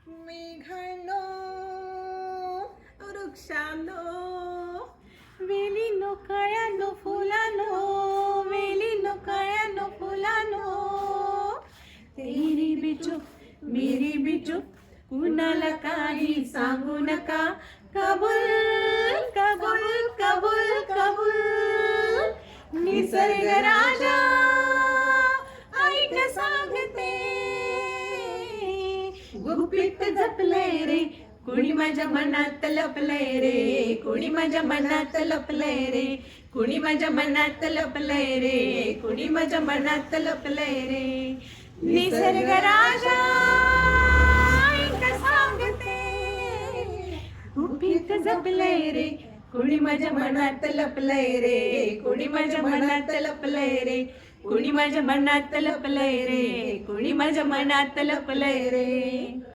मेघांनो वृक्षांनो वेलीनो कळ्यानो फुलानो वेलीनो कळ्यानो फुलानो तेरी भी चूप मेरी भी चूप कुणाला काही सांगू नका कबूल कबूल कबूल कबूल निसर्ग राजा ऐक सांगते गुपित जपलंय रे कोणी माझ्या मनात लपलंय रे कोणी माझ्या मनात लपलंय रे कोणी माझ्या मनात लपलंय रे कोणी माझ्या मनात लपलंय रे निसर्ग राजा ऐक सांगते गुपित जपलंय रे कोणी माझ्या मनात लपलंय रे कोणी माझ्या मनात लपलंय रे कोणी माझ्या मनात लपलंय रे कोणी माझ्या मनात लपलंय रे